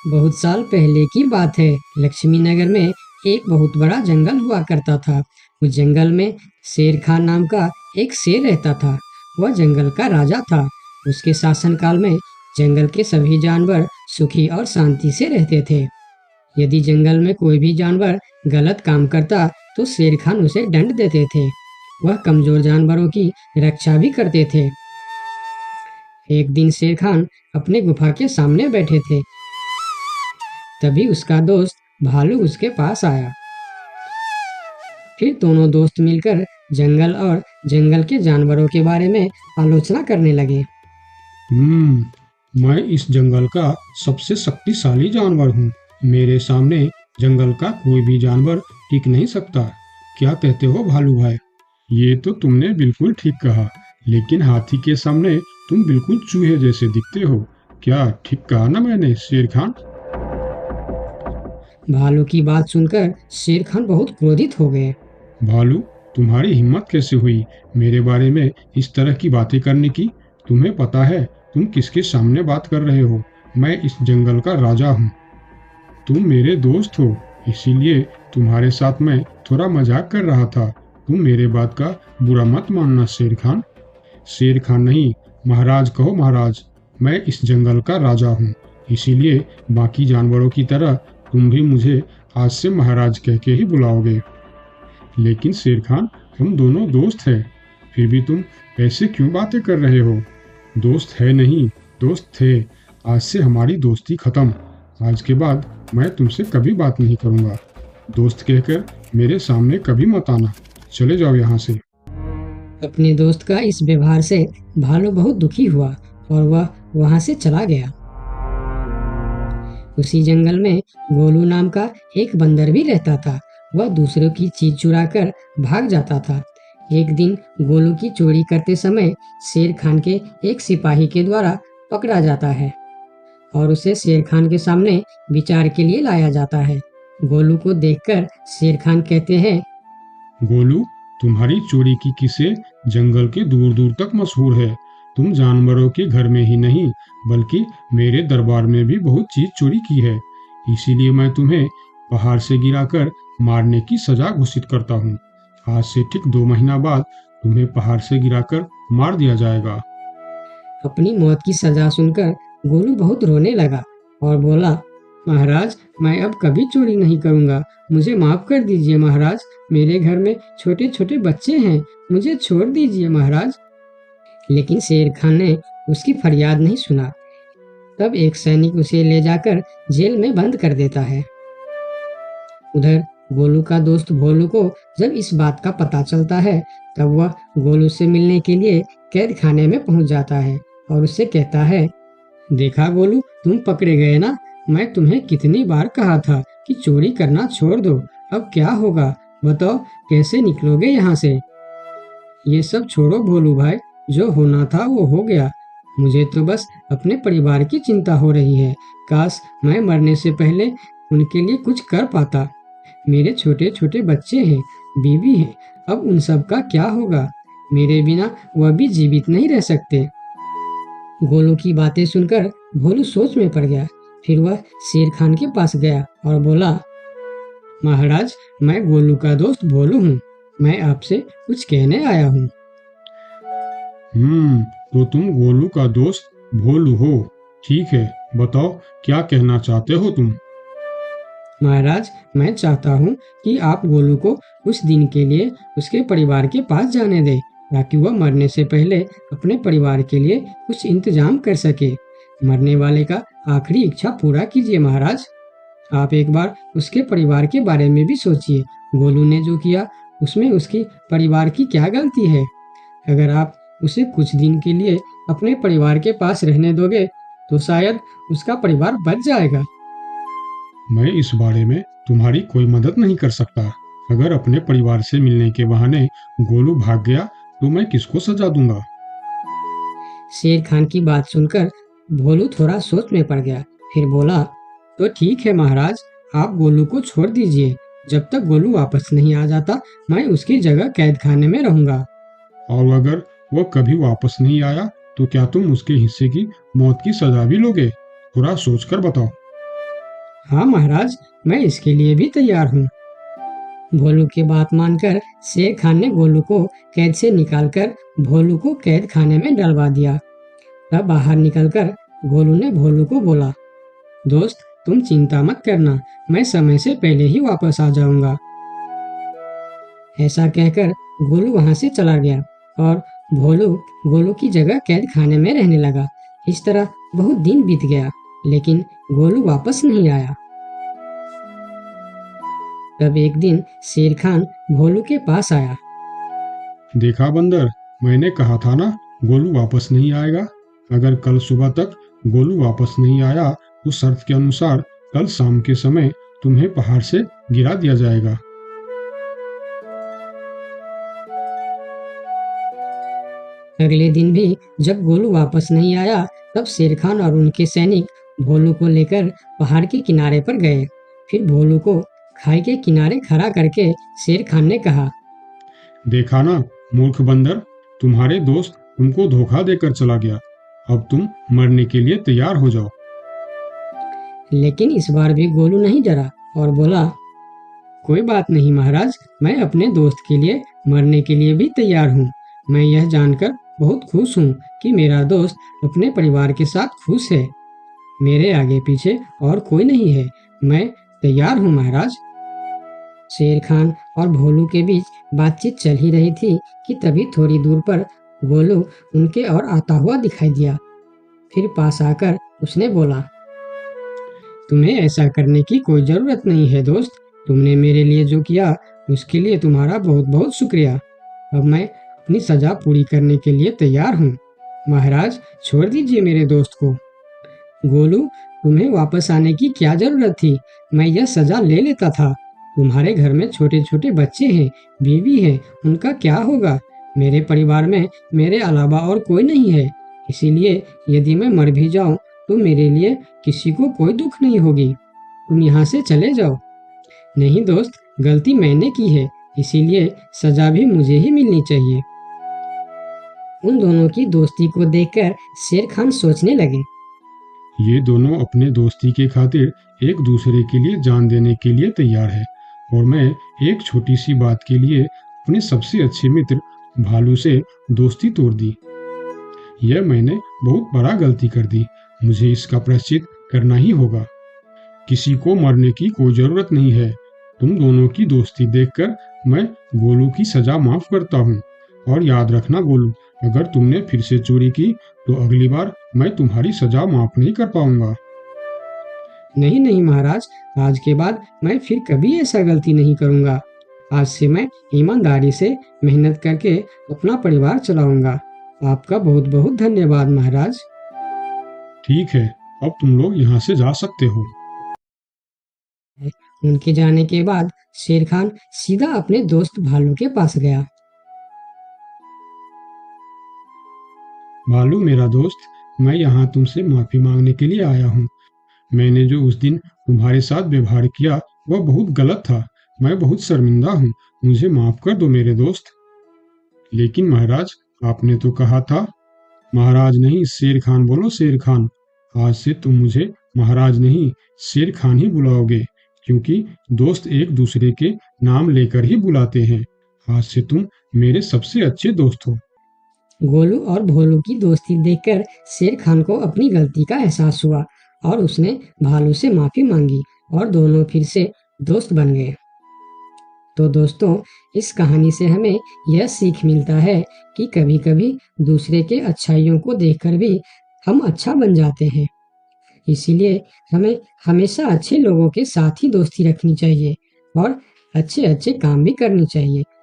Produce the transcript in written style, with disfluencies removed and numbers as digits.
बहुत साल पहले की बात है। लक्ष्मी नगर में एक बहुत बड़ा जंगल हुआ करता था। उस जंगल में शेर खान नाम का एक शेर रहता था। वह जंगल का राजा था। उसके शासनकाल में जंगल के सभी जानवर सुखी और शांति से रहते थे। यदि जंगल में कोई भी जानवर गलत काम करता तो शेर खान उसे दंड देते थे। वह कमजोर जानवरों की रक्षा भी करते थे। एक दिन शेर खान अपने गुफा के सामने बैठे थे। तभी उसका दोस्त भालू उसके पास आया। फिर दोनों दोस्त मिलकर जंगल और जंगल के जानवरों के बारे में आलोचना करने लगे। मैं इस जंगल का सबसे शक्तिशाली जानवर हूँ। मेरे सामने जंगल का कोई भी जानवर टिक नहीं सकता। क्या कहते हो भालू भाई? ये तो तुमने बिल्कुल ठीक कहा, लेकिन हाथी के सामने तुम बिल्कुल चूहे जैसे दिखते हो। क्या ठीक कहा ना मैंने शेर खान? भालू की बात सुनकर शेर खान बहुत क्रोधित हो गए। भालू, तुम्हारी हिम्मत कैसे हुई मेरे बारे में इस तरह की बातें करने की? तुम्हें पता है तुम किसके सामने बात कर रहे हो? मैं इस जंगल का राजा हूँ। तुम मेरे दोस्त हो, इसीलिए तुम्हारे साथ मैं थोड़ा मजाक कर रहा था। तुम मेरे बात का बुरा मत मानना शेर खान। शेर खान नहीं, महाराज कहो महाराज। मैं इस जंगल का राजा हूँ, इसीलिए बाकी जानवरों की तरह तुम भी मुझे आज से महाराज कह के ही बुलाओगे। लेकिन शेर खान, हम दोनों दोस्त हैं, फिर भी तुम ऐसे क्यों बातें कर रहे हो? दोस्त है नहीं, दोस्त थे। आज से हमारी दोस्ती खत्म। आज के बाद मैं तुमसे कभी बात नहीं करूँगा। दोस्त कहकर मेरे सामने कभी मत आना। चले जाओ यहाँ से। अपने दोस्त का इस व्यवहार से भालू बहुत दुखी हुआ और वह वहां से चला गया। उसी जंगल में गोलू नाम का एक बंदर भी रहता था। वह दूसरों की चीज चुराकर भाग जाता था। एक दिन गोलू की चोरी करते समय शेर खान के एक सिपाही के द्वारा पकड़ा जाता है और उसे शेर खान के सामने विचार के लिए लाया जाता है। गोलू को देखकर शेर खान कहते हैं, गोलू, तुम्हारी चोरी की किस्से जंगल के दूर दूर तक मशहूर है। तुम जानवरों के घर में ही नहीं, बल्कि मेरे दरबार में भी बहुत चीज चोरी की है। इसीलिए मैं तुम्हें पहाड़ से गिराकर मारने की सजा घोषित करता हूँ। आज से ठीक 2 महीना बाद तुम्हें पहाड़ से गिराकर मार दिया जाएगा। अपनी मौत की सजा सुनकर गोलू बहुत रोने लगा और बोला, महाराज, मैं अब कभी चोरी नहीं करूंगा। मुझे माफ कर दीजिए महाराज। मेरे घर में छोटे छोटे बच्चे हैं, मुझे छोड़ दीजिए महाराज। लेकिन शेर खान ने उसकी फरियाद नहीं सुना। तब एक सैनिक उसे ले जाकर जेल में बंद कर देता है। उधर गोलू का दोस्त भोलू को जब इस बात का पता चलता है, तब वह गोलू से मिलने के लिए कैद खाने में पहुंच जाता है और उससे कहता है, देखा गोलू, तुम पकड़े गए ना। मैं तुम्हें कितनी बार कहा था कि चोरी करना छोड़ दो। अब क्या होगा बताओ, कैसे निकलोगे यहाँ से? ये सब छोड़ो भोलू भाई, जो होना था वो हो गया। मुझे तो बस अपने परिवार की चिंता हो रही है। काश मैं मरने से पहले उनके लिए कुछ कर पाता। मेरे छोटे छोटे बच्चे हैं, बीवी है, अब उन सब का क्या होगा? मेरे बिना वह भी जीवित नहीं रह सकते। गोलू की बातें सुनकर भोलू सोच में पड़ गया। फिर वह शेर खान के पास गया और बोला, महाराज, मैं गोलू का दोस्त भोलू हूँ। मैं आपसे कुछ कहने आया हूँ। तो तुम गोलू का दोस्त भोलू हो। ठीक है, बताओ क्या कहना चाहते हो तुम? महाराज, मैं चाहता हूँ कि आप गोलू को कुछ दिन के लिए उसके परिवार के पास जाने दें, ताकि वह मरने से पहले अपने परिवार के लिए कुछ इंतजाम कर सके। मरने वाले का आखिरी इच्छा पूरा कीजिए महाराज। आप एक बार उसके परिवार के बारे में भी सोचिए। गोलू ने जो किया उसमें उसकी परिवार की क्या गलती है? अगर आप उसे कुछ दिन के लिए अपने परिवार के पास रहने दोगे तो शायद उसका परिवार बच जाएगा। मैं इस बारे में तुम्हारी कोई मदद नहीं कर सकता। अगर अपने परिवार से मिलने के बहाने गोलू भाग गया तो मैं किसको सजा दूंगा? शेर खान की बात सुनकर भोलू थोड़ा सोच में पड़ गया। फिर बोला, तो ठीक है महाराज, आप गोलू को छोड़ दीजिए। जब तक गोलू वापस नहीं आ जाता, मैं उसकी जगह कैद खाने में रहूंगा। और अगर वह कभी वापस नहीं आया तो क्या तुम उसके हिस्से की मौत की सजा भी लोगे? थोड़ा सोचकर बताओ। हाँ महाराज, मैं इसके लिए भी तैयार हूँ। भोलू की बात मानकर शेर खान ने गोलू को कैद से निकालकर भोलू को कैद खाने में डलवा दिया। तब बाहर निकलकर गोलू ने भोलू को बोला, दोस्त तुम चिंता मत करना, मैं समय से पहले ही वापस आ जाऊंगा। ऐसा कहकर गोलू वहां से चला गया और भोलू गोलू की जगह कैद खाने में रहने लगा। इस तरह बहुत दिन बीत गया, लेकिन गोलू वापस नहीं आया। तब एक दिन शेर खान भोलू के पास आया। देखा बंदर, मैंने कहा था ना, गोलू वापस नहीं आएगा। अगर कल सुबह तक गोलू वापस नहीं आया तो शर्त के अनुसार कल शाम के समय तुम्हें पहाड़ से गिरा दिया जाएगा। अगले दिन भी जब गोलू वापस नहीं आया, तब शेर खान और उनके सैनिक भोलू को लेकर पहाड़ के किनारे पर गए। फिर भोलू को खाई के किनारे खड़ा करके शेर खान ने कहा, देखा ना मूर्ख बंदर, तुम्हारे दोस्त तुमको धोखा देकर चला गया। अब तुम मरने के लिए तैयार हो जाओ। लेकिन इस बार भी गोलू नहीं डरा और बोला, कोई बात नहीं महाराज, मैं अपने दोस्त के लिए मरने के लिए भी तैयार हूँ। मैं यह जानकर बहुत खुश हूँ कि मेरा दोस्त अपने परिवार के साथ खुश है। मेरे आगे पीछे और कोई नहीं है, मैं तैयार हूँ महाराज। शेर खान और भोलू के बीच बातचीत चल ही रही थी कि तभी थोड़ी दूर पर गोलू उनके और आता हुआ दिखाई दिया। फिर पास आकर उसने बोला, तुम्हें ऐसा करने की कोई जरूरत नहीं है दोस्त। तुमने मेरे लिए जो किया उसके लिए तुम्हारा बहुत बहुत शुक्रिया। अब मैं अपनी सजा पूरी करने के लिए तैयार हूँ। महाराज छोड़ दीजिए मेरे दोस्त को। गोलू, तुम्हें वापस आने की क्या जरूरत थी? मैं यह सजा ले लेता था। तुम्हारे घर में छोटे छोटे बच्चे हैं, बीवी है, उनका क्या होगा? मेरे परिवार में मेरे अलावा और कोई नहीं है, इसीलिए यदि मैं मर भी जाऊं तो मेरे लिए किसी को कोई दुख नहीं होगी। तुम यहाँ से चले जाओ। नहीं दोस्त, गलती मैंने की है, इसीलिए सजा भी मुझे ही मिलनी चाहिए। उन दोनों की दोस्ती को देखकर शेर खान सोचने लगे, ये दोनों अपने दोस्ती के खातिर एक दूसरे के लिए जान देने के लिए तैयार है, और मैं एक छोटी सी बात के लिए अपने सबसे अच्छे मित्र भालू से दोस्ती तोड़ दी। यह मैंने बहुत बड़ा गलती कर दी। मुझे इसका प्रायश्चित करना ही होगा। किसी को मरने की कोई जरूरत नहीं है। तुम दोनों की दोस्ती देखकर मैं गोलू की सजा माफ करता हूँ। और याद रखना गोलू, अगर तुमने फिर से चोरी की तो अगली बार मैं तुम्हारी सजा माफ नहीं कर पाऊंगा। नहीं नहीं महाराज, आज के बाद मैं फिर कभी ऐसा गलती नहीं करूंगा। आज से मैं ईमानदारी से मेहनत करके अपना परिवार चलाऊंगा। आपका बहुत बहुत धन्यवाद महाराज। ठीक है, अब तुम लोग यहाँ से जा सकते हो। उनके जाने के बाद शेर खान सीधा अपने दोस्त भालू के पास गया। भालू मेरा दोस्त, मैं यहाँ तुमसे माफी मांगने के लिए आया हूँ। मैंने जो उस दिन तुम्हारे साथ व्यवहार किया वह बहुत गलत था। मैं बहुत शर्मिंदा हूँ। मुझे माफ कर दो मेरे दोस्त। लेकिन महाराज, आपने तो कहा था। महाराज नहीं, शेर खान बोलो, शेर खान। आज से तुम मुझे महाराज नहीं, शेर खान ही बुलाओगे, क्योंकि दोस्त एक दूसरे के नाम लेकर ही बुलाते हैं। आज से तुम मेरे सबसे अच्छे दोस्त हो। गोलू और भोलू की दोस्ती देखकर शेर खान को अपनी गलती का एहसास हुआ और उसने भालू से माफी मांगी और दोनों फिर से दोस्त बन गए। तो दोस्तों, इस कहानी से हमें यह सीख मिलता है कि कभी-कभी दूसरे के अच्छाइयों को देखकर भी हम अच्छा बन जाते हैं। इसीलिए हमें हमेशा अच्छे लोगों के साथ ही दोस्ती रखनी चाहिए और अच्छे-अच्छे काम भी करनी चाहिए।